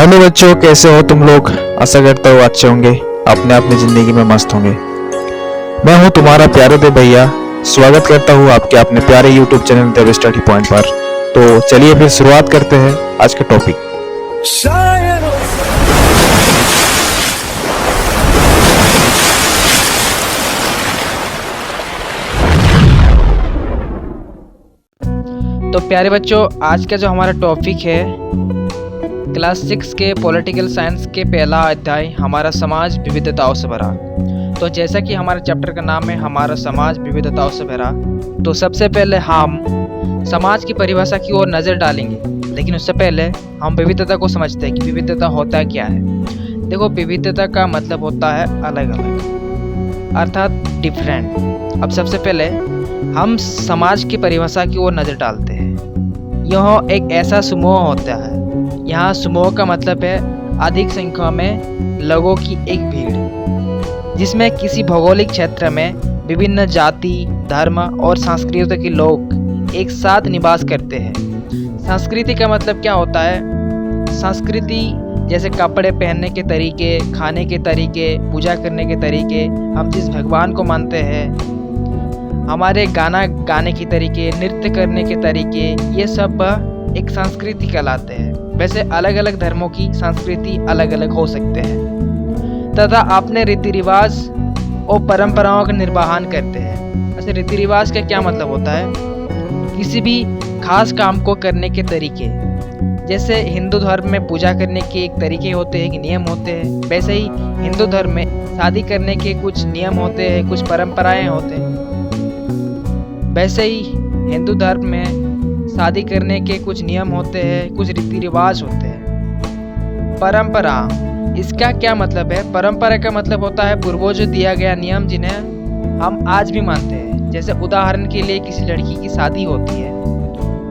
Hello बच्चों, कैसे हो तुम लोग। आशा करता हूँ अच्छे होंगे, अपने अपनी ज़िंदगी में मस्त होंगे। मैं हूँ तुम्हारा प्यारे देव भैया। स्वागत करता हूँ आपके अपने प्यारे यूट्यूब चैनल देव स्टडी पॉइंट पर। तो चलिए फिर शुरुआत करते हैं आज के टॉपिक। तो प्यारे बच्चों, आज का जो हमारा टॉपिक है क्लास 6 के पॉलिटिकल साइंस के पहला अध्याय हमारा समाज विविधताओं से भरा। तो जैसा कि हमारे चैप्टर का नाम है हमारा समाज विविधताओं से भरा, तो सबसे पहले हम समाज की परिभाषा की ओर नज़र डालेंगे। लेकिन उससे पहले हम विविधता को समझते हैं कि विविधता होता क्या है। देखो, विविधता का मतलब होता है अलग अलग, अर्थात डिफरेंट। अब सबसे पहले हम समाज की परिभाषा की ओर नज़र डालते हैं। यह एक ऐसा समूह होता है, यहाँ समूह का मतलब है अधिक संख्या में लोगों की एक भीड़, जिसमें किसी भौगोलिक क्षेत्र में विभिन्न जाति, धर्म और संस्कृति के लोग एक साथ निवास करते हैं। संस्कृति का मतलब क्या होता है? संस्कृति जैसे कपड़े पहनने के तरीके, खाने के तरीके, पूजा करने के तरीके, हम जिस भगवान को मानते हैं, हमारे गाना गाने के तरीके, नृत्य करने के तरीके, ये सब एक संस्कृति कहलाते हैं। वैसे अलग अलग धर्मों की संस्कृति अलग अलग हो सकते हैं तथा अपने रीति रिवाज और परंपराओं का निर्वहन करते हैं। ऐसे रीति रिवाज का क्या मतलब होता है? किसी भी खास काम को करने के तरीके। जैसे हिंदू धर्म में पूजा करने के एक तरीके होते हैं, एक नियम होते हैं, वैसे ही हिंदू धर्म में शादी करने के कुछ नियम होते हैं, कुछ परंपराएं होते हैं। वैसे ही हिंदू धर्म में शादी करने के कुछ नियम होते हैं, कुछ रीति रिवाज होते हैं। परंपरा, इसका क्या मतलब है? परंपरा का मतलब होता है पूर्वजों दिया गया नियम, जिन्हें हम आज भी मानते हैं। जैसे उदाहरण के लिए किसी लड़की की शादी होती है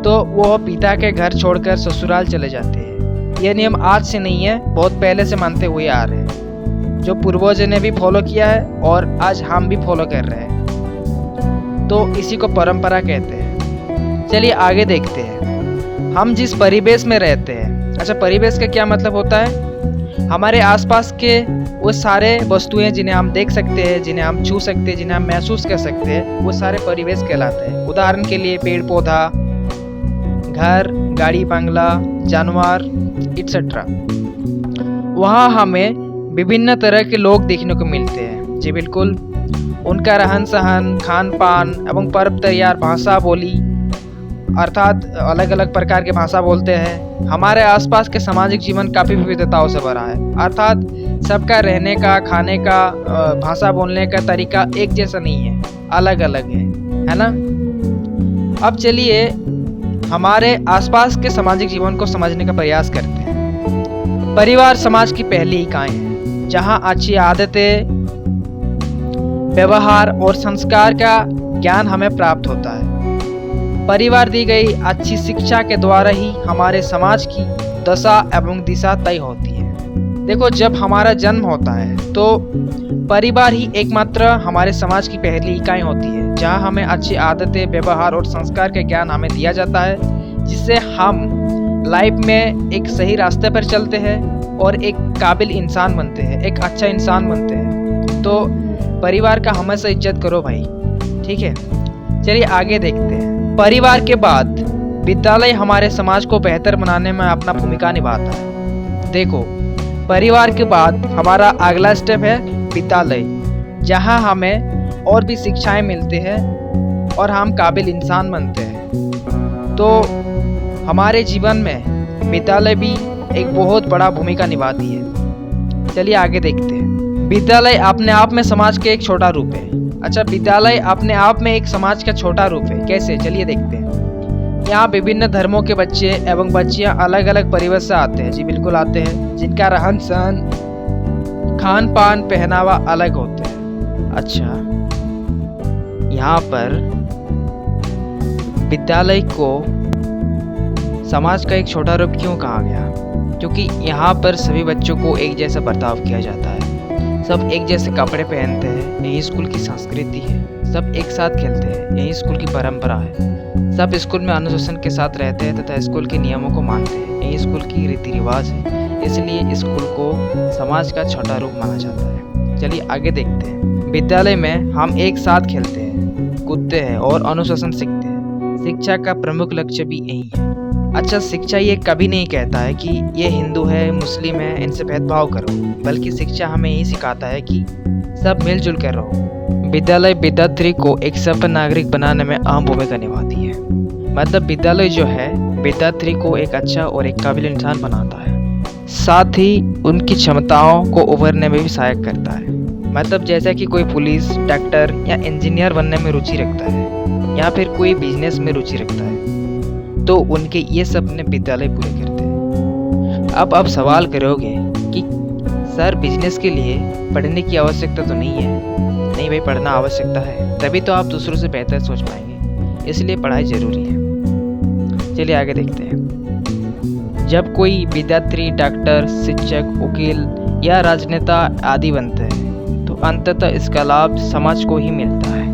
तो वो पिता के घर छोड़कर ससुराल चले जाते हैं। यह नियम आज से नहीं है, बहुत पहले से मानते हुए आ रहे हैं, जो पूर्वजों ने भी फॉलो किया है और आज हम भी फॉलो कर रहे हैं। तो इसी को परंपरा कहते हैं। चलिए आगे देखते हैं हम जिस परिवेश में रहते हैं। अच्छा, परिवेश का क्या मतलब होता है? हमारे आसपास के वो सारे वस्तुएं जिन्हें हम देख सकते हैं, जिन्हें हम छू सकते हैं, जिन्हें हम महसूस कर सकते हैं, वो सारे परिवेश कहलाते हैं। उदाहरण के लिए पेड़ पौधा, घर, गाड़ी, बंगला, जानवर इट्सेट्रा। वहाँ हमें विभिन्न तरह के लोग देखने को मिलते हैं। जी बिल्कुल, उनका रहन सहन, खान पान एवं पर्व त्योहार, भाषा बोली, अर्थात अलग अलग प्रकार के भाषा बोलते हैं। हमारे आसपास के सामाजिक जीवन काफ़ी विविधताओं से भरा है, अर्थात सबका रहने का, खाने का, भाषा बोलने का तरीका एक जैसा नहीं है, अलग अलग है ना। अब चलिए हमारे आसपास के सामाजिक जीवन को समझने का प्रयास करते हैं। परिवार समाज की पहली इकाई है, जहाँ अच्छी आदतें, व्यवहार और संस्कार का ज्ञान हमें प्राप्त होता है। परिवार दी गई अच्छी शिक्षा के द्वारा ही हमारे समाज की दशा एवं दिशा तय होती है। देखो, जब हमारा जन्म होता है तो परिवार ही एकमात्र हमारे समाज की पहली इकाई होती है, जहां हमें अच्छी आदतें, व्यवहार और संस्कार का ज्ञान हमें दिया जाता है, जिससे हम लाइफ में एक सही रास्ते पर चलते हैं और एक काबिल इंसान बनते हैं, एक अच्छा इंसान बनते हैं। तो परिवार का हमेशा इज्जत करो भाई, ठीक है। चलिए आगे देखते हैं। परिवार के बाद विद्यालय हमारे समाज को बेहतर बनाने में अपना भूमिका निभाता है। देखो, परिवार के बाद हमारा अगला स्टेप है विद्यालय, जहां हमें और भी शिक्षाएं मिलती हैं और हम काबिल इंसान बनते हैं। तो हमारे जीवन में विद्यालय भी एक बहुत बड़ा भूमिका निभाती है। चलिए आगे देखते हैं। विद्यालय अपने आप में समाज के एक छोटा रूप है। अच्छा, विद्यालय अपने आप में एक समाज का छोटा रूप है। कैसे? चलिए देखते हैं। यहाँ विभिन्न धर्मों के बच्चे एवं बच्चियाँ अलग अलग परिवेश से आते हैं। जी बिल्कुल आते हैं, जिनका रहन सहन, खान पान, पहनावा अलग होते हैं। अच्छा, यहाँ पर विद्यालय को समाज का एक छोटा रूप क्यों कहा गया? क्योंकि यहाँ पर सभी बच्चों को एक जैसा बर्ताव किया जाता है, सब एक जैसे कपड़े पहनते हैं, यही स्कूल की संस्कृति है। सब एक साथ खेलते हैं, यही स्कूल की परंपरा है। सब स्कूल में अनुशासन के साथ रहते हैं तथा स्कूल के नियमों को मानते हैं, यही स्कूल की रीति रिवाज है। इसलिए स्कूल को समाज का छोटा रूप माना जाता है। चलिए आगे देखते हैं। विद्यालय में हम एक साथ खेलते हैं, कूदते हैं और अनुशासन सीखते हैं। शिक्षा का प्रमुख लक्ष्य भी यही है। अच्छा, शिक्षा ये कभी नहीं कहता है कि ये हिंदू है, मुस्लिम है, इनसे भेदभाव करो, बल्कि शिक्षा हमें यही सिखाता है कि सब मिलजुल कर रहो। विद्यालय विद्यार्थी को एक सफल नागरिक बनाने में अहम भूमिका निभाती है। मतलब विद्यालय जो है विद्यार्थी को एक अच्छा और एक काबिल इंसान बनाता है, साथ ही उनकी क्षमताओं को उभरने में भी सहायक करता है। मतलब जैसा कि कोई पुलिस, डॉक्टर या इंजीनियर बनने में रुचि रखता है या फिर कोई बिजनेस में रुचि रखता है, तो उनके ये सपने विद्यालय पूरे करते हैं। अब आप सवाल करोगे कि सर बिजनेस के लिए पढ़ने की आवश्यकता तो नहीं है। नहीं भाई, पढ़ना आवश्यकता है, तभी तो आप दूसरों से बेहतर सोच पाएंगे, इसलिए पढ़ाई जरूरी है। चलिए आगे देखते हैं। जब कोई विद्यार्थी डॉक्टर, शिक्षक, वकील या राजनेता आदि बनते हैं तो अंततः इसका लाभ समाज को ही मिलता है।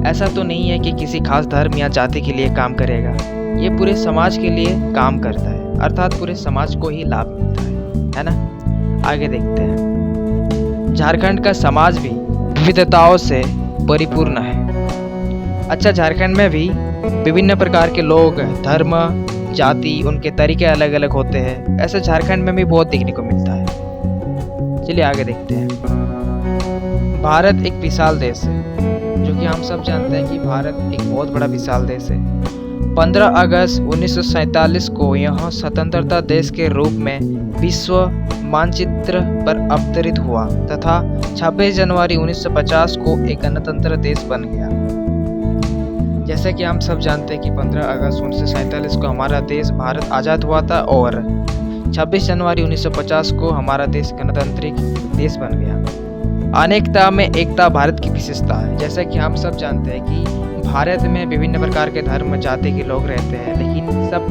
ऐसा तो नहीं है कि किसी खास धर्म या जाति के लिए काम करेगा, ये पूरे समाज के लिए काम करता है, अर्थात पूरे समाज को ही लाभ मिलता है ना। आगे देखते हैं। झारखंड का समाज भी विविधताओं से परिपूर्ण है। अच्छा, झारखंड में भी विभिन्न प्रकार के लोग, धर्म, जाति, उनके तरीके अलग अलग होते हैं। ऐसे झारखंड में भी बहुत देखने को मिलता है। चलिए आगे देखते हैं। भारत एक विशाल देश है, जो कि हम सब जानते हैं कि भारत एक बहुत बड़ा विशाल देश है। 15 अगस्त 1947 को यह स्वतंत्रता देश के रूप में विश्व मानचित्र पर अवतरित हुआ तथा 26 जनवरी 1950 को एक गणतंत्र देश बन गया। जैसे कि हम सब जानते हैं कि 15 अगस्त 1947 को हमारा देश भारत आज़ाद हुआ था और 26 जनवरी 1950 को हमारा देश गणतांत्रिक देश बन गया। अनेकता में एकता भारत की विशेषता है। जैसा कि हम सब जानते हैं कि भारत में विभिन्न प्रकार के धर्म, जाति के लोग रहते हैं, लेकिन सब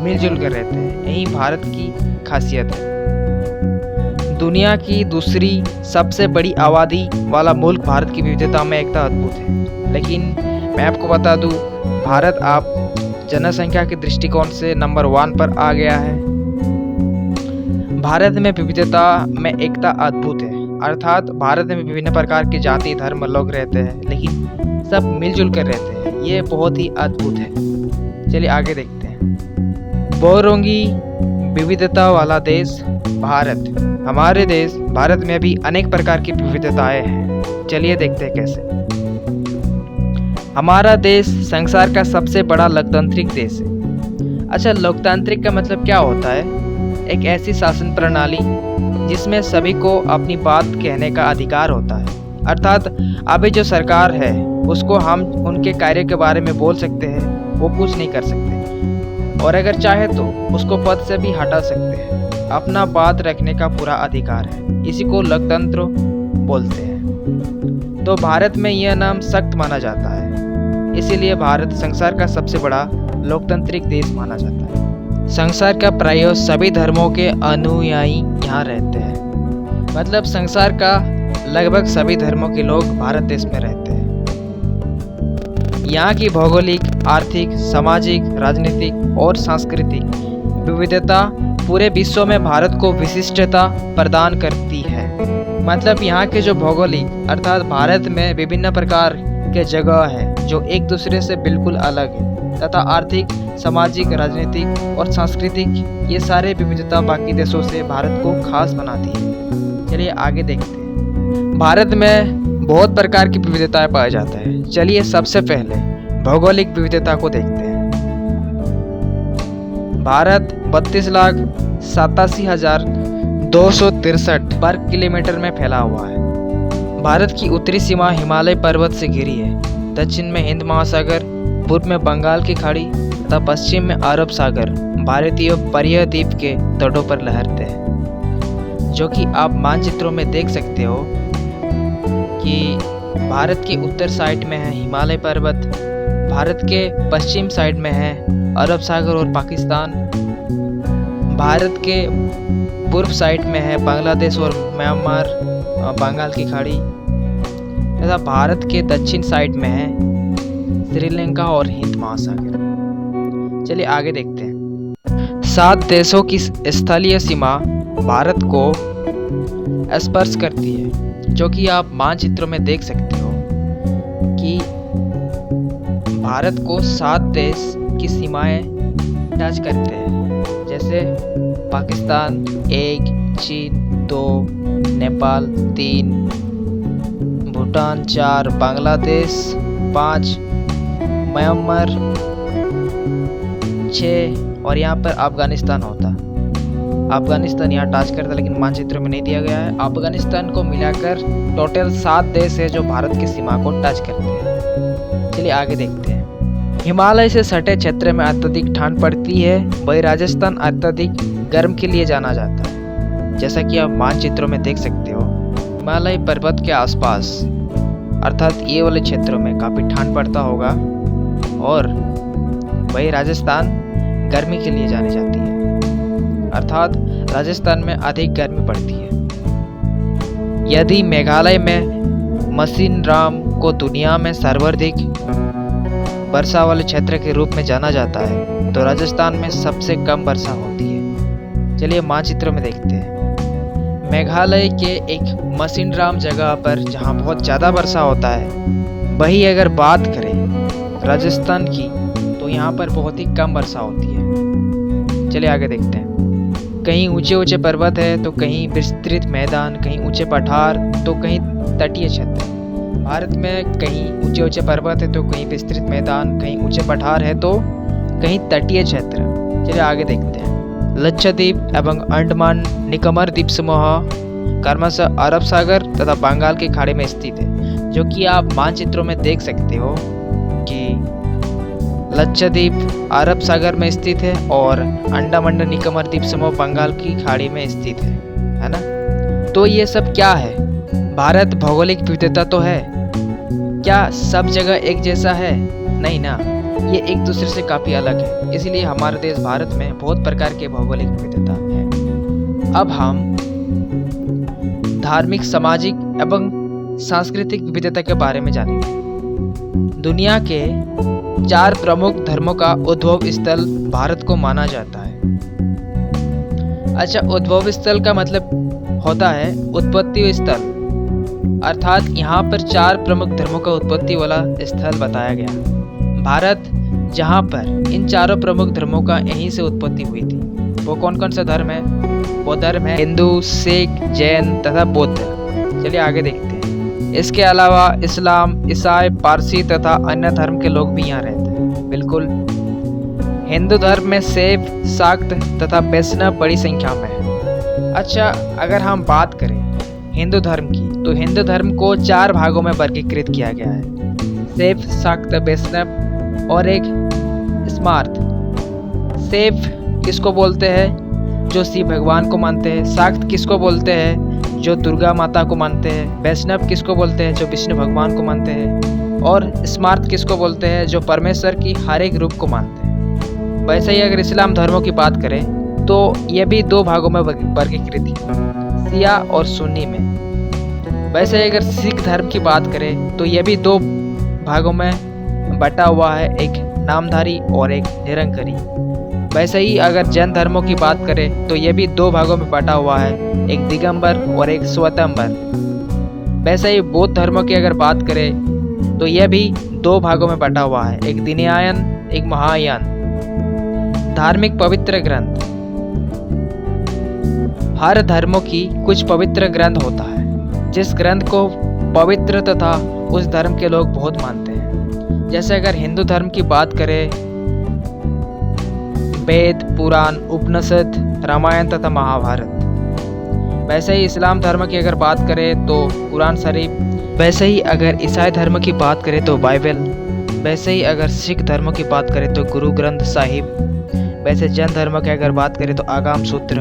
मिलजुल कर रहते हैं। यही भारत की खासियत है। दुनिया की दूसरी सबसे बड़ी आबादी वाला मुल्क भारत की विविधता में एकता अद्भुत है। लेकिन मैं आपको बता दूं, भारत आप जनसंख्या के दृष्टिकोण से नंबर 1 पर आ गया है। भारत में विविधता में एकता अद्भुत है, अर्थात भारत में विभिन्न प्रकार के जाति, धर्म लोग रहते हैं, लेकिन सब मिलजुल कर रहते हैं। ये बहुत ही अद्भुत है। चलिए आगे देखते हैं। बहुरंगी विविधता वाला देश भारत। हमारे देश भारत में भी अनेक प्रकार की विविधताएं हैं। चलिए देखते हैं कैसे। हमारा देश संसार का सबसे बड़ा लोकतांत्रिक देश है। अच्छा, लोकतांत्रिक का मतलब क्या होता है? एक ऐसी शासन प्रणाली जिसमें सभी को अपनी बात कहने का अधिकार होता है। अर्थात अभी जो सरकार है उसको हम उनके कार्य के बारे में बोल सकते हैं, वो कुछ नहीं कर सकते, और अगर चाहे तो उसको पद से भी हटा सकते हैं। अपना बात रखने का पूरा अधिकार है, इसी को लोकतंत्र बोलते हैं। तो भारत में यह नाम सख्त माना जाता है, इसीलिए भारत संसार का सबसे बड़ा लोकतांत्रिक देश माना जाता है। संसार का प्राय सभी धर्मों के अनुयायी यहाँ रहते हैं। मतलब संसार का लगभग सभी धर्मों के लोग भारत देश में रहते हैं। यहाँ की भौगोलिक, आर्थिक, सामाजिक, राजनीतिक और सांस्कृतिक विविधता पूरे विश्व में भारत को विशिष्टता प्रदान करती है। मतलब यहाँ के जो भौगोलिक अर्थात भारत में विभिन्न प्रकार के जगह है जो एक दूसरे से बिल्कुल अलग है, तथा आर्थिक, सामाजिक, राजनीतिक और सांस्कृतिक ये सारे विविधता बाकी देशों से भारत को खास बनाती है। चलिए आगे देखते हैं। भारत में बहुत प्रकार की विविधताएं पाई जाती है। चलिए सबसे पहले भौगोलिक विविधता को देखते हैं। भारत 32,87,263 वर्ग किलोमीटर में फैला हुआ है। भारत की उत्तरी सीमा हिमालय पर्वत से घिरी है। दक्षिण में हिंद महासागर, पूर्व में बंगाल की खाड़ी तथा पश्चिम में अरब सागर भारतीय परिद्वीप के तटों पर लहरते हैं। जो कि आप मानचित्रों में देख सकते हो कि भारत के उत्तर साइड में है हिमालय पर्वत, भारत के पश्चिम साइड में है अरब सागर और पाकिस्तान, भारत के पूर्व साइड में है बांग्लादेश और म्यांमार, बंगाल की खाड़ी, तथा भारत के दक्षिण साइड में है श्रीलंका और हिंद महासागर। चलिए आगे देखते हैं। 7 देशों की स्थलीय सीमा भारत को स्पर्श करती है, जो कि आप मानचित्रों में देख सकते हो कि भारत को 7 देश की सीमाएं टच करते हैं, जैसे पाकिस्तान 1, चीन 2, नेपाल 3, भूटान 4, बांग्लादेश 5, म्यांमार 6 और यहाँ पर अफगानिस्तान होता। अफगानिस्तान यहाँ टच करता लेकिन मानचित्र में नहीं दिया गया है। अफगानिस्तान को मिलाकर टोटल 7 देश है जो भारत की सीमा को टच करते हैं। चलिए आगे देखते हैं। हिमालय से सटे क्षेत्र में अत्यधिक ठंड पड़ती है, वही राजस्थान अत्यधिक गर्म के लिए जाना जाता है। जैसा कि आप मानचित्रों में देख सकते हो, हिमालय पर्वत के आसपास अर्थात ये वाले क्षेत्रों में काफ़ी ठंड पड़ता होगा और वही राजस्थान गर्मी के लिए जानी जाती है, अर्थात राजस्थान में अधिक गर्मी पड़ती है। यदि मेघालय में मसिनराम को दुनिया में सर्वाधिक वर्षा वाले क्षेत्र के रूप में जाना जाता है, तो राजस्थान में सबसे कम वर्षा होती है। चलिए मानचित्र में देखते हैं। मेघालय के एक मसिनराम जगह पर जहां बहुत ज़्यादा वर्षा होता है, वही अगर बात करें राजस्थान की, तो यहाँ पर बहुत ही कम वर्षा होती है। चलिए आगे देखते हैं। कहीं ऊंचे ऊंचे पर्वत है तो कहीं विस्तृत मैदान, कहीं ऊंचे पठार तो कहीं तटीय क्षेत्र। भारत में कहीं ऊंचे ऊंचे पर्वत है तो कहीं विस्तृत मैदान, कहीं ऊंचे पठार है तो कहीं तटीय क्षेत्र। चलिए आगे देखते हैं। लक्षद्वीप एवं अंडमान निकोबार द्वीप समूह क्रमशः अरब सागर तथा बंगाल की खाड़ी में स्थित है, जो कि आप मानचित्रों में देख सकते हो कि लक्षद्वीप अरब सागर में स्थित है और अंडमान निकोबार द्वीप समूह बंगाल की खाड़ी में स्थित है ना। तो ये सब क्या है? भारत भौगोलिक विविधता तो है, क्या सब जगह एक जैसा है? नहीं ना, ये एक दूसरे से काफ़ी अलग है। इसलिए हमारे देश भारत में बहुत प्रकार के भौगोलिक विविधता है। अब हम धार्मिक, सामाजिक एवं सांस्कृतिक विविधता के बारे में जानेंगे। दुनिया के 4 प्रमुख धर्मों का उद्भव स्थल भारत को माना जाता है। अच्छा, उद्भव स्थल का मतलब होता है उत्पत्ति स्थल, अर्थात यहाँ पर 4 प्रमुख धर्मों का उत्पत्ति वाला स्थल बताया गया। भारत जहाँ पर इन 4 प्रमुख धर्मों का यहीं से उत्पत्ति हुई थी। वो कौन कौन सा धर्म है? वो धर्म है हिंदू, सिख, जैन तथा बौद्ध। चलिए आगे देखते हैं। इसके अलावा इस्लाम, ईसाई, पारसी तथा अन्य धर्म के लोग भी यहाँ रहते हैं। बिल्कुल, हिंदू धर्म में शैव, शाक्त तथा वैष्णव बड़ी संख्या में है। अच्छा, अगर हम बात करें हिंदू धर्म की, तो हिंदू धर्म को 4 भागों में वर्गीकृत किया गया है। शैव, शाक्त, वैष्णव और एक स्मार्त। शैव किसको बोलते हैं? जो शिव भगवान को मानते हैं। शाक्त किसको बोलते हैं? जो दुर्गा माता को मानते हैं। वैष्णव किसको बोलते हैं? जो विष्णु भगवान को मानते हैं। और स्मार्त किसको बोलते हैं? जो परमेश्वर की हर एक रूप को मानते हैं। वैसे ही अगर इस्लाम धर्मों की बात करें तो ये भी 2 भागों में वर्गीकृत है, शिया और सुन्नी में। वैसे अगर सिख धर्म की बात करें तो यह भी 2 भागों में बटा हुआ है, एक नामधारी और एक निरंकारी। वैसे ही अगर जैन धर्मों की बात करें तो यह भी 2 भागों में बटा हुआ है, एक दिगंबर और एक स्वतंबर। वैसे ही बौद्ध धर्मों की अगर बात करें तो यह भी 2 भागों में बटा हुआ है, एक दीनयायन, एक महायान। धार्मिक पवित्र ग्रंथ, हर धर्मों की कुछ पवित्र ग्रंथ होता है, जिस ग्रंथ को पवित्र तथा उस धर्म के लोग बहुत मानते हैं। जैसे अगर हिंदू धर्म की बात करें, वेद, पुराण, उपनिषद, रामायण तथा महाभारत। वैसे ही इस्लाम धर्म की अगर बात करें तो कुरान शरीफ। वैसे ही अगर ईसाई धर्म की बात करें तो बाइबल। वैसे ही अगर सिख धर्म की बात करें तो गुरु ग्रंथ साहिब। वैसे जैन धर्म की अगर बात करें तो आगम सूत्र।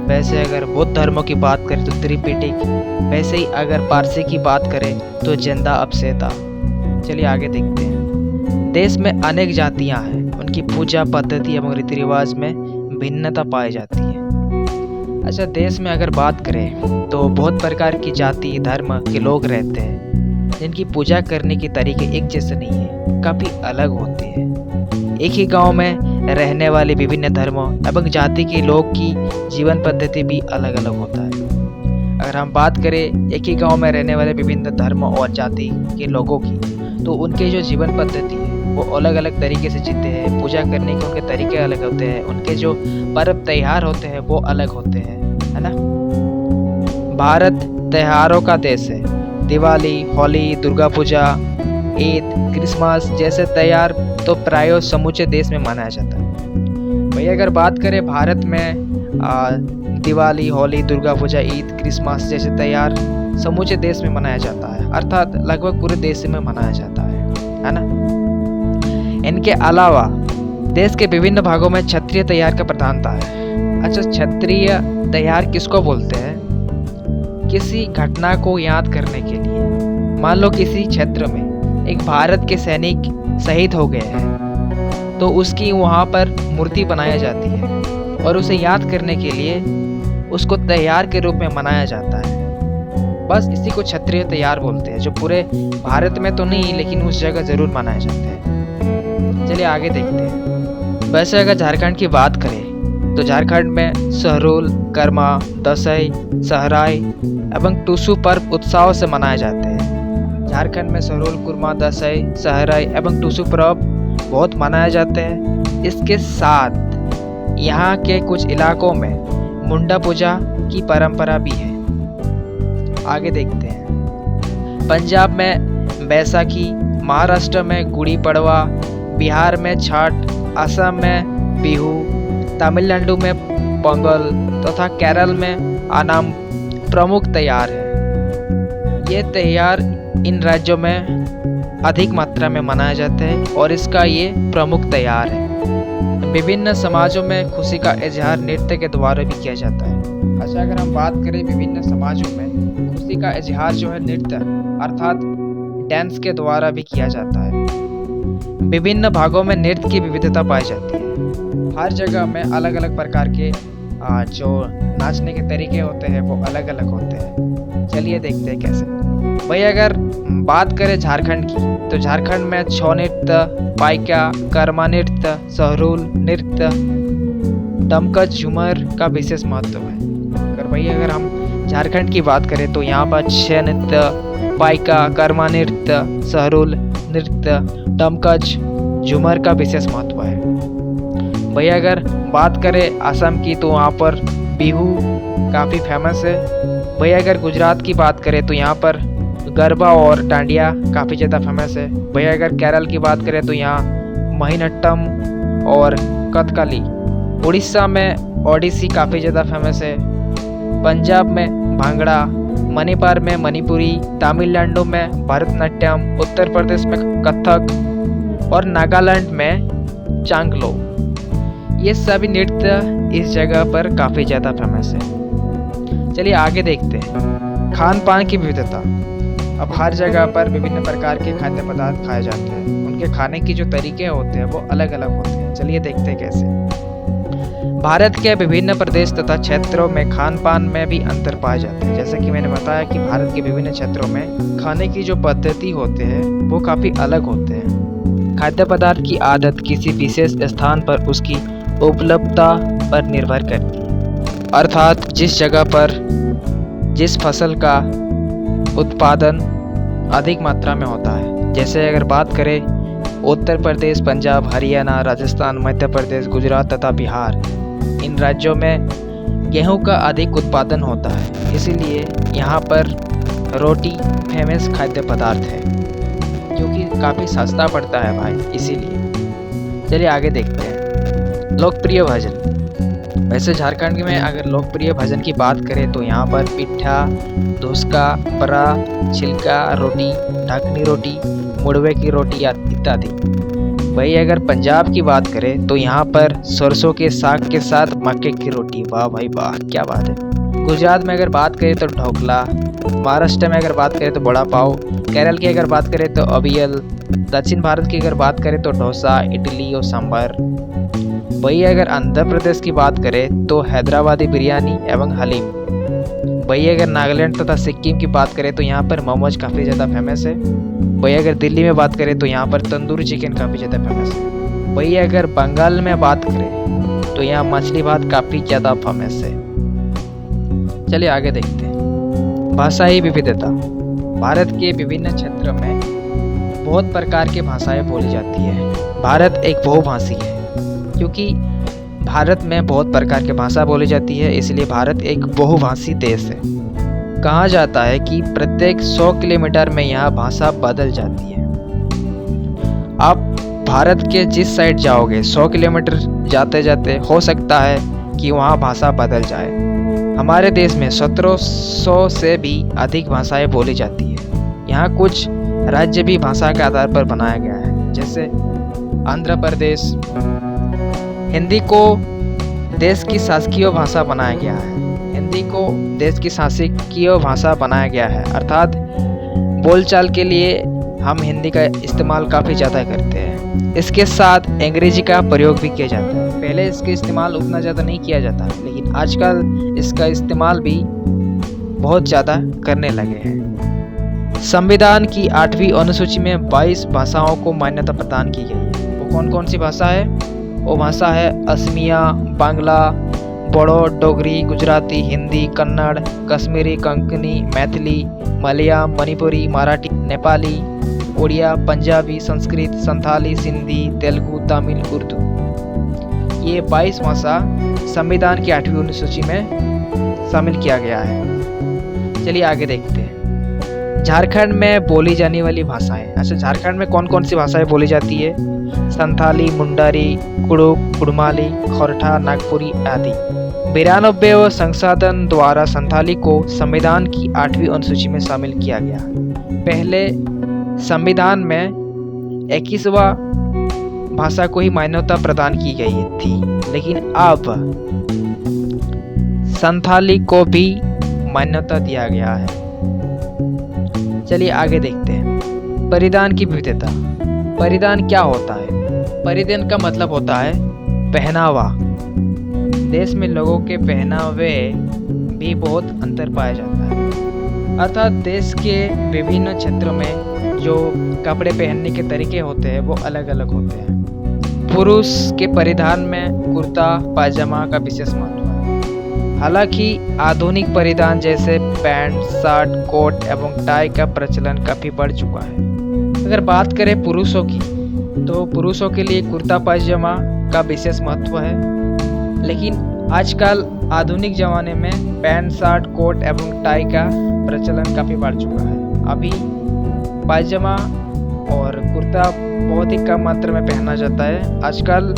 वैसे अगर बौद्ध धर्म की बात करें तो त्रिपिटक। वैसे ही अगर पारसी की बात करें तो जंदा अपसेता। चलिए आगे देखते हैं। देश में अनेक जातियां हैं, उनकी पूजा पद्धति एवं रीति रिवाज में भिन्नता पाई जाती है। अच्छा, देश में अगर बात करें तो बहुत प्रकार की जाति धर्म के लोग रहते हैं, जिनकी पूजा करने के तरीके एक जैसे नहीं है, काफ़ी अलग होते हैं। एक ही गांव में रहने वाले विभिन्न धर्मों एवं जाति के लोग की जीवन पद्धति भी अलग अलग होता है। अगर हम बात करें एक ही गांव में रहने वाले विभिन्न धर्म और जाति के लोगों की, तो उनके जो जीवन पद्धति है वो अलग अलग तरीके से जीते हैं। पूजा करने के उनके तरीके अलग होते हैं, उनके जो पर्व त्योहार होते हैं वो अलग होते हैं, है ना। भारत त्योहारों का देश है। दिवाली, होली, दुर्गा पूजा, ईद, क्रिसमस जैसे त्योहार तो प्राय समूचे देश में मनाया जाता है। भैया अगर बात करें भारत में दिवाली, होली, दुर्गा पूजा, ईद, क्रिसमस जैसे त्योहार समूचे देश में मनाया जाता है, अर्थात लगभग पूरे देश में मनाया जाता है ना। इनके अलावा देश के विभिन्न भागों में क्षेत्रीय त्योहार का प्रधानता है। अच्छा, क्षेत्रीय त्योहार किसको बोलते हैं? किसी घटना को याद करने के लिए। मान लो किसी क्षेत्र में एक भारत के सैनिक शहीद हो गए हैं, तो उसकी वहाँ पर मूर्ति बनाई जाती है और उसे याद करने के लिए उसको त्योहार के रूप में मनाया जाता है। बस इसी को क्षेत्रीय त्योहार बोलते हैं, जो पूरे भारत में तो नहीं लेकिन उस जगह जरूर मनाए जाते हैं। चलिए आगे देखते हैं। वैसे अगर झारखंड की बात करें तो झारखंड में सहरूल, करमा, दशई, सहराई एवं टुसु पर्व उत्साह से मनाए जाते हैं। झारखंड में सहरूल, कुरमा, दशई, सहराई एवं टुसु पर्व बहुत मनाए जाते हैं। इसके साथ यहाँ के कुछ इलाकों में मुंडा पूजा की परंपरा भी है। आगे देखते हैं। पंजाब में बैसाखी, महाराष्ट्र में गुड़ी पड़वा, बिहार में छठ, असम में बिहू, तमिलनाडु में पोंगल तथा केरल में ओणम प्रमुख त्योहार है। ये त्योहार इन राज्यों में अधिक मात्रा में मनाए जाते हैं और इसका ये प्रमुख त्योहार है। विभिन्न समाजों में खुशी का इजहार नृत्य के द्वारा भी किया जाता है। अच्छा, अगर हम बात करें विभिन्न समाजों में खुशी का इजहार जो है नृत्य अर्थात डांस के द्वारा भी किया जाता है। विभिन्न भागों में नृत्य की विविधता पाई जाती है। हर जगह में अलग अलग प्रकार के जो नाचने के तरीके होते हैं वो अलग अलग होते हैं। चलिए देखते हैं कैसे। भाई अगर बात करें झारखंड की, तो झारखंड में छौ नृत्य, पाइका, कर्मा नृत्य, सहरूल नृत्य, दमकच, झूमर का विशेष महत्व है। अगर हम झारखंड की बात करें तो यहाँ पर छह नृत्य, पाइका, कर्मा नृत्य, सहरूल नृत्य, दमकच, झूमर का विशेष महत्व है। भैया अगर बात करें असम की तो वहाँ पर बिहू काफ़ी फेमस है। भैया अगर गुजरात की बात करें तो यहाँ पर गरबा और डांडिया काफ़ी ज़्यादा फेमस है। भैया अगर केरल की बात करें तो यहाँ मोहिनीअट्टम और कथकली। उड़ीसा में ओडिसी काफ़ी ज़्यादा फेमस है। पंजाब में भांगड़ा, मणिपुर में मणिपुरी, तमिलनाडु में भरतनाट्यम, उत्तर प्रदेश में कथक और नागालैंड में चांगलो। ये सभी नृत्य इस जगह पर काफ़ी ज़्यादा फेमस है। चलिए आगे देखते हैं। खान पान की विविधता। अब हर जगह पर विभिन्न प्रकार के खाद्य पदार्थ खाए जाते हैं। उनके खाने की जो तरीके होते हैं वो अलग अलग होते हैं। चलिए देखते हैं कैसे। भारत के विभिन्न प्रदेश तथा क्षेत्रों में खान पान में भी अंतर पाए जाते हैं। जैसे कि मैंने बताया कि भारत के विभिन्न क्षेत्रों में खाने की जो पद्धति होते हैं वो काफ़ी अलग होते हैं। खाद्य पदार्थ की आदत किसी विशेष स्थान पर उसकी उपलब्धता पर निर्भर करती है, अर्थात जिस जगह पर जिस फसल का उत्पादन अधिक मात्रा में होता है। जैसे अगर बात करें उत्तर प्रदेश, पंजाब, हरियाणा, राजस्थान, मध्य प्रदेश, गुजरात तथा बिहार, इन राज्यों में गेहूं का अधिक उत्पादन होता है, इसीलिए यहाँ पर रोटी फेमस खाद्य पदार्थ है, क्योंकि काफ़ी सस्ता पड़ता है भाई, इसीलिए। चलिए आगे देखते हैं। लोकप्रिय भोजन। वैसे झारखंड में अगर लोकप्रिय भोजन की बात करें तो यहाँ पर पिट्ठा, धुसका, बरा, छिलका रोटी, ढकनी रोटी, मुड़वे की रोटी इत्यादि। वही अगर पंजाब की बात करें तो यहाँ पर सरसों के साग के साथ मक्के की रोटी। वाह भाई वाह, क्या बात है। गुजरात में अगर बात करें तो ढोकला, महाराष्ट्र में अगर बात करें तो बड़ा पाव, केरल की अगर बात करें तो अवियल, दक्षिण भारत की अगर बात करें तो डोसा, इडली और सांभर। वही अगर आंध्र प्रदेश की बात करें तो हैदराबादी बिरयानी एवं हलीम। वही अगर नागालैंड तथा सिक्किम की बात करें तो यहाँ पर मोमोज काफ़ी ज़्यादा फेमस है। वही अगर दिल्ली में बात करें तो यहाँ पर तंदूरी चिकन काफ़ी ज़्यादा फेमस है। वही अगर बंगाल में बात करें तो यहाँ मछली भात काफ़ी ज़्यादा फेमस है। चलिए आगे देखते हैं। भाषाई विविधता। भारत के विभिन्न क्षेत्रों में बहुत प्रकार की भाषाएं बोली जाती है। भारत एक बहुभाषी है। क्योंकि भारत में बहुत प्रकार की भाषा बोली जाती है, इसलिए भारत एक बहुभाषी देश है। कहा जाता है कि प्रत्येक 100 किलोमीटर में यहाँ भाषा बदल जाती है। आप भारत के जिस साइड जाओगे 100 किलोमीटर जाते जाते हो सकता है कि वहाँ भाषा बदल जाए। हमारे देश में 1700 से भी अधिक भाषाएं बोली जाती है। यहाँ कुछ राज्य भी भाषा के आधार पर बनाया गया है, जैसे आंध्र प्रदेश। हिंदी को देश की शासकीय भाषा बनाया गया है। हिंदी को देश की शासकीय भाषा बनाया गया है, अर्थात बोलचाल के लिए हम हिंदी का इस्तेमाल काफ़ी ज़्यादा करते हैं। इसके साथ अंग्रेजी का प्रयोग भी किया जाता है। पहले इसका इस्तेमाल उतना ज़्यादा नहीं किया जाता, लेकिन आजकल इसका इस्तेमाल भी बहुत ज़्यादा करने लगे हैं। संविधान की 8वीं अनुसूची में 22 भाषाओं को मान्यता प्रदान की गई है। वो कौन कौन सी भाषा है? वो भाषा है असमिया, बांग्ला, बोडो, डोगरी, गुजराती, हिंदी, कन्नड़, कश्मीरी, कंकनी, मैथिली, मलयालम, मणिपुरी, मराठी, नेपाली, उड़िया, पंजाबी, संस्कृत, संथाली, सिंधी, तेलुगु, तमिल, उर्दू। ये 22 भाषा संविधान की 8वीं अनुसूची में शामिल किया गया है। चलिए आगे देखते हैं। झारखंड में बोली जाने वाली भाषाएं। अच्छा, झारखंड में कौन कौन सी भाषाएं बोली जाती है? संथाली, मुंडारी, कुड़ुक, कुड़माली, खोरठा, नागपुरी आदि। 92वें संशोधन द्वारा संथाली को संविधान की 8वीं अनुसूची में शामिल किया गया। पहले संविधान में 21वां भाषा को ही मान्यता प्रदान की गई थी, लेकिन अब संथाली को भी मान्यता दिया गया है। चलिए आगे देखते हैं। परिधान की विविधता। परिधान क्या होता है? परिधान का मतलब होता है पहनावा। देश में लोगों के पहनावे भी बहुत अंतर पाया जाता है, अर्थात देश के विभिन्न क्षेत्रों में जो कपड़े पहनने के तरीके होते हैं वो अलग अलग होते हैं। पुरुष के परिधान में कुर्ता पायजामा का विशेष महत्व है। हालांकि आधुनिक परिधान जैसे पैंट, शर्ट, कोट एवं टाई का प्रचलन काफ़ी बढ़ चुका है। अगर बात करें पुरुषों की, तो पुरुषों के लिए कुर्ता पायजामा का विशेष महत्व है, लेकिन आजकल आधुनिक ज़माने में पैंट, शर्ट, कोट एवं टाई का प्रचलन काफ़ी बढ़ चुका है। अभी पायजामा और कुर्ता बहुत ही कम मात्रा में पहना जाता है। आजकल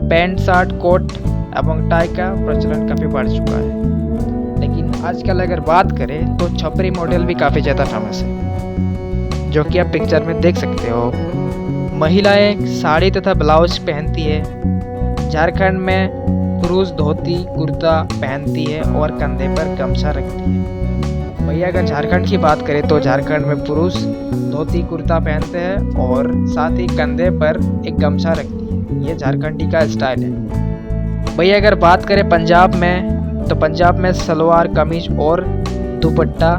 पैंट, शर्ट, कोट एवं टाई का प्रचलन काफ़ी बढ़ चुका है। लेकिन आजकल अगर बात करें तो छपरी मॉडल भी काफ़ी ज़्यादा फेमस है, जो कि आप पिक्चर में देख सकते हो। महिलाएं साड़ी तथा ब्लाउज पहनती है। झारखंड में पुरुष धोती कुर्ता पहनती है और कंधे पर गमछा रखती है। भैया अगर झारखंड की बात करें तो झारखंड में पुरुष धोती कुर्ता पहनते हैं और साथ ही कंधे पर एक गमछा रखती है। ये झारखंडी का स्टाइल है। भैया अगर बात करें पंजाब में, तो पंजाब में सलवार कमीज और दुपट्टा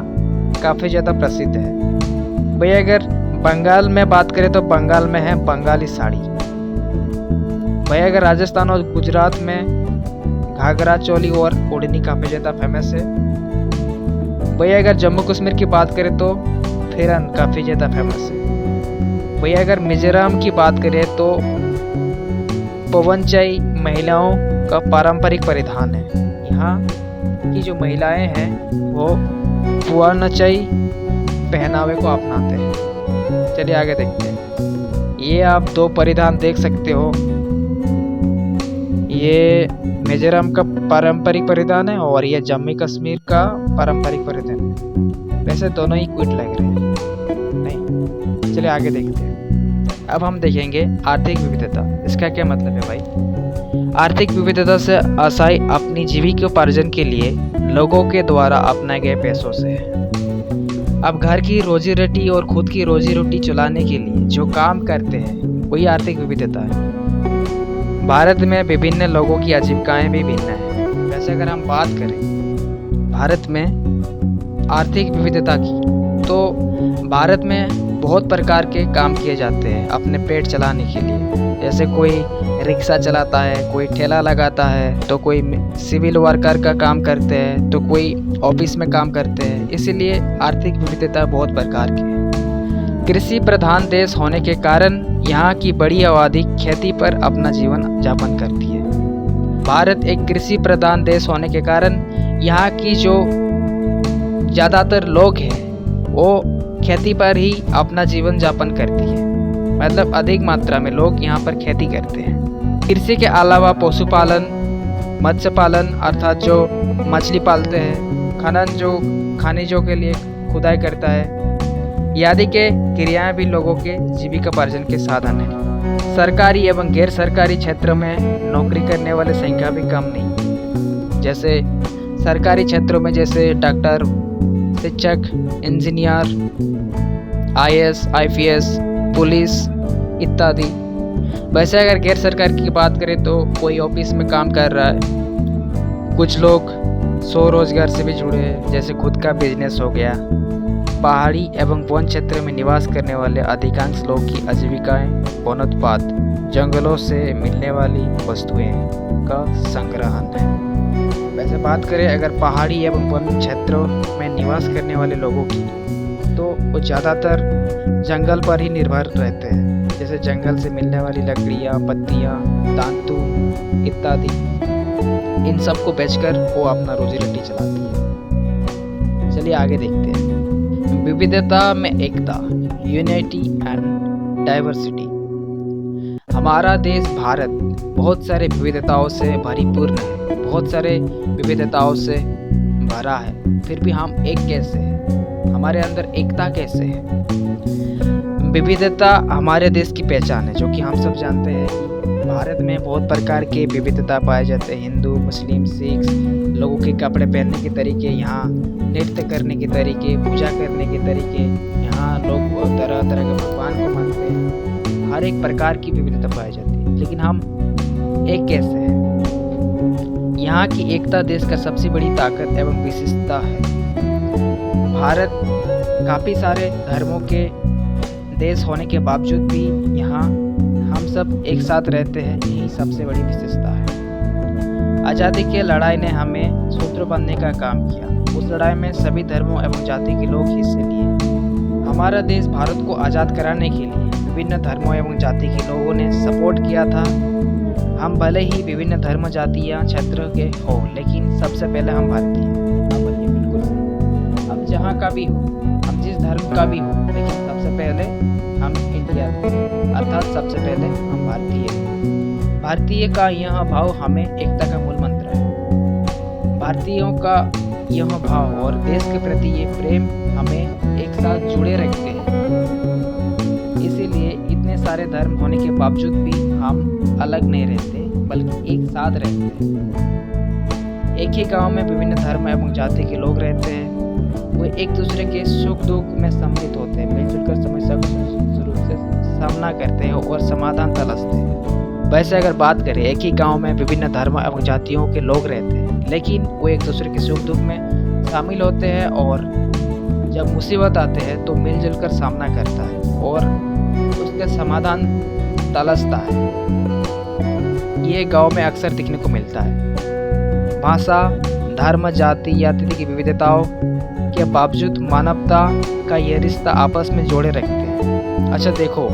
काफ़ी ज़्यादा प्रसिद्ध है। भैया अगर बंगाल में बात करें तो बंगाल में है बंगाली साड़ी। भैया अगर राजस्थान और गुजरात में घाघरा चोली और ओढ़नी काफ़ी ज़्यादा फेमस है। भैया अगर जम्मू कश्मीर की बात करें तो फेरन काफ़ी ज़्यादा फेमस है। भैया अगर मिजोरम की बात करें तो पवनचई महिलाओं का पारंपरिक परिधान है। यहाँ की जो महिलाएं हैं वो पुआनचई पहनावे को अपनाते हैं। चलिए आगे देखते हैं। ये आप दो परिधान देख सकते हो। ये मिजोरम का पारंपरिक परिधान है और ये जम्मू कश्मीर का पारंपरिक परिधान है। वैसे दोनों ही क्यूट लग रहे हैं, नहीं? चलिए आगे देखते हैं। अब हम देखेंगे आर्थिक विविधता। इसका क्या मतलब है भाई? आर्थिक विविधता से आशय अपनी जीविकोपार्जन के लिए लोगों के द्वारा अपनाए गए पैसों से है। अब घर की रोजी रोटी और खुद की रोजी रोटी चलाने के लिए जो काम करते हैं वही आर्थिक विविधता है। भारत में विभिन्न लोगों की आजीविकाएं भी भिन्न हैं। वैसे अगर हम बात करें भारत में आर्थिक विविधता की, तो भारत में बहुत प्रकार के काम किए जाते हैं अपने पेट चलाने के लिए। जैसे कोई रिक्शा चलाता है, कोई ठेला लगाता है, तो कोई सिविल वर्कर का काम करते हैं, तो कोई ऑफिस में काम करते हैं। इसीलिए आर्थिक विविधता बहुत प्रकार की है। कृषि प्रधान देश होने के कारण यहाँ की बड़ी आबादी खेती पर अपना जीवन यापन करती है। भारत एक कृषि प्रधान देश होने के कारण यहाँ की जो ज़्यादातर लोग हैं वो खेती पर ही अपना जीवन यापन करती है। मतलब अधिक मात्रा में लोग यहाँ पर खेती करते हैं। कृषि के अलावा पशुपालन, मत्स्य पालन अर्थात जो मछली पालते हैं, खनन जो खनिजों के लिए खुदाई करता है, आदि के क्रियाएं भी लोगों के जीविकोपार्जन के साधन हैं। सरकारी एवं गैर सरकारी क्षेत्रों में नौकरी करने वाले संख्या भी कम नहीं। जैसे सरकारी क्षेत्रों में जैसे डॉक्टर, शिक्षक, इंजीनियर, IAS, IPS, पुलिस इत्यादि। वैसे अगर गैर सरकारी की बात करें तो कोई ऑफिस में काम कर रहा है, कुछ लोग स्वरोजगार से भी जुड़े हैं, जैसे खुद का बिजनेस हो गया। पहाड़ी एवं वन क्षेत्र में निवास करने वाले अधिकांश लोग की आजीविकाएं वनोत्पाद, जंगलों से मिलने वाली वस्तुएं का संग्रहण है। वैसे बात करें अगर पहाड़ी एवं वन क्षेत्रों में निवास करने वाले लोगों की, तो वो ज़्यादातर जंगल पर ही निर्भर रहते हैं। जैसे जंगल से मिलने वाली लकड़ियाँ, पत्तियाँ, दांतु इत्यादि, इन सब को बेचकर वो अपना रोजी रोटी चलाती है। चलिए आगे देखते हैं। विविधता में एकता, यूनिटी एंड डाइवर्सिटी। हमारा देश भारत बहुत सारे विविधताओं से परिपूर्ण है, बहुत सारे विविधताओं से भरा है, फिर भी हम एक कैसे हैं? हमारे अंदर एकता कैसे है? विविधता हमारे देश की पहचान है, जो कि हम सब जानते हैं कि भारत में बहुत प्रकार के विविधता पाए जाते हैं। हिंदू, मुस्लिम, सिख, लोगों के कपड़े पहनने के तरीके, यहाँ नृत्य करने के तरीके, पूजा करने के तरीके, यहाँ लोग तरह तरह के भगवान को मानते हैं। हर एक प्रकार की विविधता पाई जाती है, लेकिन हम एक कैसे हैं? यहाँ की एकता देश का सबसे बड़ी ताकत एवं विशेषता है। भारत काफ़ी सारे धर्मों के देश होने के बावजूद भी यहाँ हम सब एक साथ रहते हैं, यही सबसे बड़ी विशेषता है। आज़ादी की लड़ाई ने हमें सूत्र बांधने का काम किया। उस लड़ाई में सभी धर्मों एवं जाति के लोग हिस्से लिए। हमारा देश भारत को आज़ाद कराने के लिए विभिन्न धर्मों एवं जाति के लोगों ने सपोर्ट किया था। हम भले ही विभिन्न धर्म, जाति या क्षेत्र के हो, लेकिन सबसे पहले हम भारतीय हैं। हाँ बोलिए, बिल्कुल सही। हम जहाँ का भी हो, हम जिस धर्म का भी हो, लेकिन सबसे पहले हम इंडिया, अर्थात सबसे पहले हम भारतीय। भारतीय का यह भाव हमें एकता का मूल मंत्र है। भारतीयों का यह भाव और देश के प्रति ये प्रेम हमें एक साथ जुड़े रखते हैं। इसीलिए इतने सारे धर्म होने के बावजूद भी हम अलग नहीं रहते, बल्कि एक साथ रहते हैं। एक ही गांव में विभिन्न धर्म एवं जाति के लोग रहते हैं। वे एक दूसरे के सुख दुख में सम्मिलित होते हैं, मिलजुल कर समस्या को शुरू से सामना करते हैं और समाधान तलाशते हैं। वैसे अगर बात करें, एक ही गांव में विभिन्न धर्म एवं जातियों के लोग रहते हैं, लेकिन वो एक दूसरे के सुख दुख में शामिल होते हैं और जब मुसीबत आते हैं तो मिलजुल कर सामना करता है और उसका समाधान तलाशता है। ये गांव में अक्सर दिखने को मिलता है। भाषा, धर्म, जाति इत्यादि की विविधताओं के बावजूद मानवता का ये रिश्ता आपस में जोड़े रखते हैं। अच्छा देखो,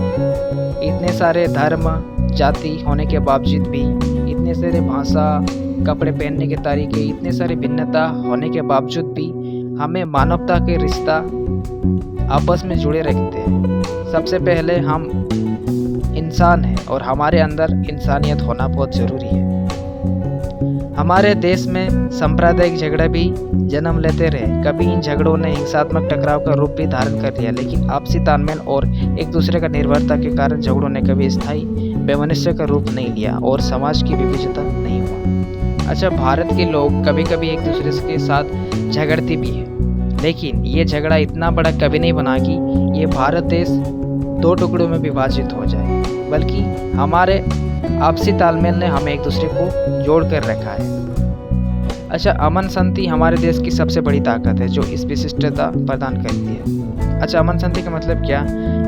इतने सारे धर्म, जाति होने के बावजूद भी, इतने सारे भाषा, कपड़े पहनने के तरीके, इतने सारे भिन्नता होने के बावजूद भी हमें मानवता के रिश्ता आपस में जुड़े रखते हैं। सबसे पहले हम इंसान हैं और हमारे अंदर इंसानियत होना बहुत ज़रूरी है। हमारे देश में सांप्रदायिक झगड़े भी जन्म लेते रहे। कभी इन झगड़ों ने हिंसात्मक टकराव का रूप भी धारण कर लिया, लेकिन आपसी तालमेल और एक दूसरे का निर्भरता के कारण झगड़ों ने कभी स्थायी वैमनस्य का रूप नहीं लिया और समाज की विविधता नहीं हुआ। अच्छा, भारत के लोग कभी कभी एक दूसरे के साथ झगड़ते भी हैं, लेकिन ये झगड़ा इतना बड़ा कभी नहीं बना कि ये भारत देश दो टुकड़ों में विभाजित हो जाए, बल्कि हमारे आपसी तालमेल ने हमें एक दूसरे को जोड़ कर रखा है। अच्छा, अमन शांति हमारे देश की सबसे बड़ी ताकत है जो इस विशिष्टता प्रदान करती है। अच्छा, अमन शांति का मतलब क्या?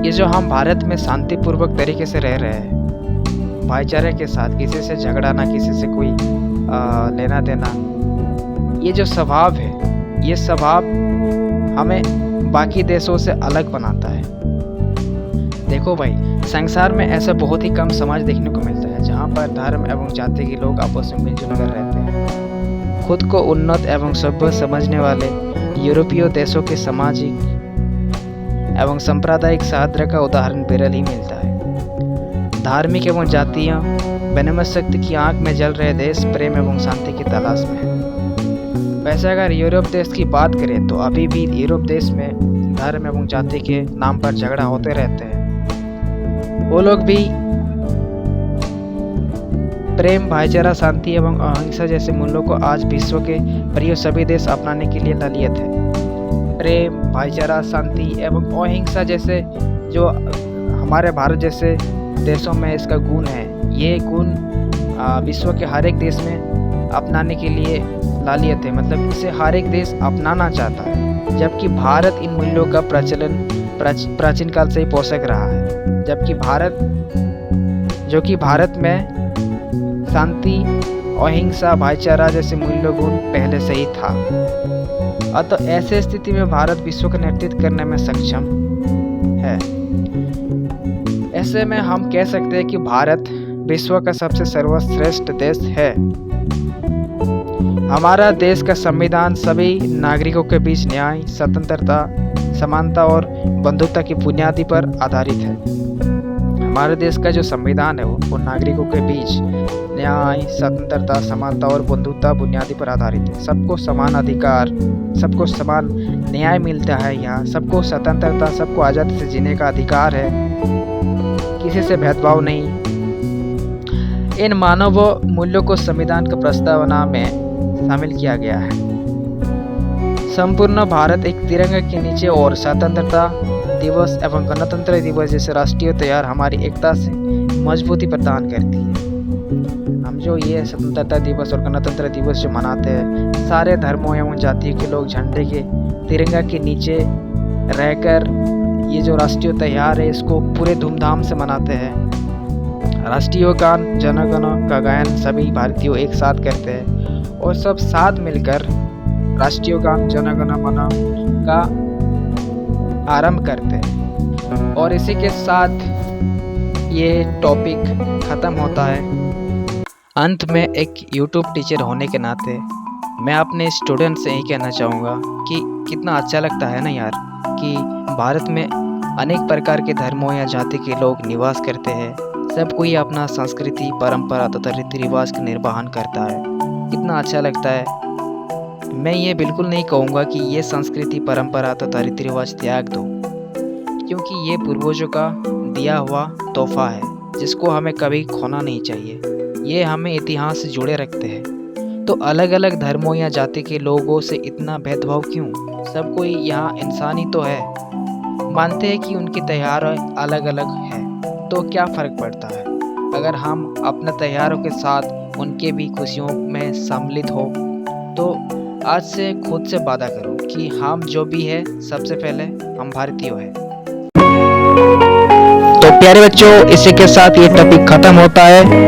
ये जो हम भारत में शांतिपूर्वक तरीके से रह रहे हैं, भाईचारे के साथ, किसी से झगड़ा ना, किसी से कोई लेना देना, ये जो स्वभाव है, ये स्वभाव हमें बाकी देशों से अलग बनाता है। देखो भाई, संसार में ऐसा बहुत ही कम समाज देखने को मिलता है जहाँ पर धर्म एवं जाति के लोग आपस में मिलजुल कर रहते हैं। खुद को उन्नत एवं सभ्य समझने वाले यूरोपीय देशों के सामाजिक एवं सांप्रदायिक सौहार्द का उदाहरण विरल ही मिलता है। धार्मिक एवं जातीय विनिमय शक्ति की आंख में जल रहे देश प्रेम एवं शांति की तलाश में है। वैसे अगर यूरोप देश की बात करें तो अभी भी यूरोप देश में धर्म एवं जाति के नाम पर झगड़ा होते रहते हैं। वो लोग भी प्रेम, भाईचारा, शांति एवं अहिंसा जैसे मूल्यों को आज विश्व के प्रिय सभी देश अपनाने के लिए लालियत है। प्रेम, भाईचारा, शांति एवं अहिंसा जैसे जो हमारे भारत जैसे देशों में इसका गुण है, ये गुण विश्व के हर एक देश में अपनाने के लिए लालियत है। मतलब इसे हर एक देश अपनाना चाहता है, जबकि भारत इन मूल्यों का प्रचलन प्राचीन काल से ही पोषक रहा है। जबकि भारत में शांति, अहिंसा, भाईचारा जैसे मूल्य गुण पहले से ही था। अतः ऐसे स्थिति में भारत विश्व का नेतृत्व करने में सक्षम है। ऐसे में हम कह सकते हैं कि भारत विश्व का सबसे सर्वश्रेष्ठ देश है। हमारा देश का संविधान सभी नागरिकों के बीच न्याय, स्वतंत्रता, समानता और बंधुत्व की बुनियादी पर आधारित है। हमारे देश का जो संविधान है वो नागरिकों के बीच न्याय, स्वतंत्रता, समानता और बंधुत्व बुनियादी पर आधारित है। सबको समान अधिकार, सबको समान न्याय मिलता है यहाँ, सबको स्वतंत्रता, सबको आज़ादी से जीने का अधिकार है, किसी से भेदभाव नहीं। इन मानव मूल्यों को संविधान का प्रस्तावना में शामिल किया गया है। संपूर्ण भारत एक तिरंगे के नीचे और स्वतंत्रता दिवस एवं गणतंत्र दिवस जैसे राष्ट्रीय त्योहार हमारी एकता से मजबूती प्रदान करती है। हम जो ये स्वतंत्रता दिवस और गणतंत्र दिवस जो मनाते हैं, सारे धर्मों एवं जातियों के लोग झंडे के तिरंगा के नीचे रहकर ये जो राष्ट्रीय त्योहार है इसको पूरे धूमधाम से मनाते हैं। राष्ट्रीय गान जन गण का गायन सभी भारतीयों एक साथ करते हैं और सब साथ मिलकर राष्ट्रीय गान जन गण मन का आरंभ करते हैं। और इसी के साथ ये टॉपिक ख़त्म होता है। अंत में एक YouTube टीचर होने के नाते मैं अपने स्टूडेंट से यही कहना चाहूँगा कि कितना अच्छा लगता है ना यार कि भारत में अनेक प्रकार के धर्मों या जाति के लोग निवास करते हैं। सब कोई अपना संस्कृति, परंपरा तथा रीति रिवाज का निर्वहन करता है। कितना अच्छा लगता है। मैं ये बिल्कुल नहीं कहूँगा कि ये संस्कृति, परंपरा तथा रीति रिवाज त्याग दो, क्योंकि ये पूर्वजों का दिया हुआ तोहफा है जिसको हमें कभी खोना नहीं चाहिए। ये हमें इतिहास से जुड़े रखते हैं। तो अलग अलग धर्मों या जाति के लोगों से इतना भेदभाव क्यों? सब कोई यहाँ इंसान ही तो है। मानते हैं कि उनके त्योहार अलग अलग हैं, तो क्या फ़र्क पड़ता है अगर हम अपने त्योहारों के साथ उनके भी खुशियों में सम्मिलित हो। तो आज से खुद से वादा करो कि हम जो भी है सबसे पहले हम भारतीय हैं। तो प्यारे बच्चों, इसी के साथ ये टॉपिक ख़त्म होता है।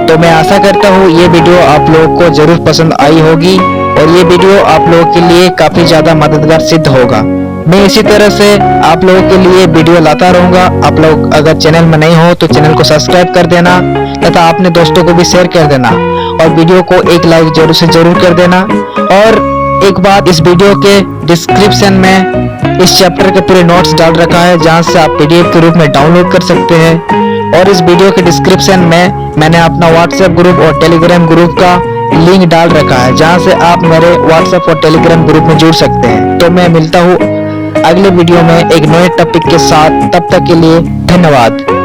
तो मैं आशा करता हूँ ये वीडियो आप लोगों को ज़रूर पसंद आई होगी और ये वीडियो आप लोगों के लिए काफ़ी ज़्यादा मददगार सिद्ध होगा। मैं इसी तरह से आप लोगों के लिए वीडियो लाता रहूँगा। आप लोग अगर चैनल में नहीं हो तो चैनल को सब्सक्राइब कर देना तथा अपने दोस्तों को भी शेयर कर देना और वीडियो को एक लाइक जरूर से जरूर कर देना। और एक बात, इस वीडियो के डिस्क्रिप्शन में इस चैप्टर के पूरे नोट्स डाल रखा है जहां से आप PDF के रूप में डाउनलोड कर सकते हैं। और इस वीडियो के डिस्क्रिप्शन में मैंने अपना व्हाट्सएप ग्रुप और टेलीग्राम ग्रुप का लिंक डाल रखा है जहां से आप मेरे व्हाट्सएप और टेलीग्राम ग्रुप में जुड़ सकते हैं। तो मैं मिलता हूँ अगले वीडियो में एक नए टॉपिक के साथ। तब तक के लिए धन्यवाद।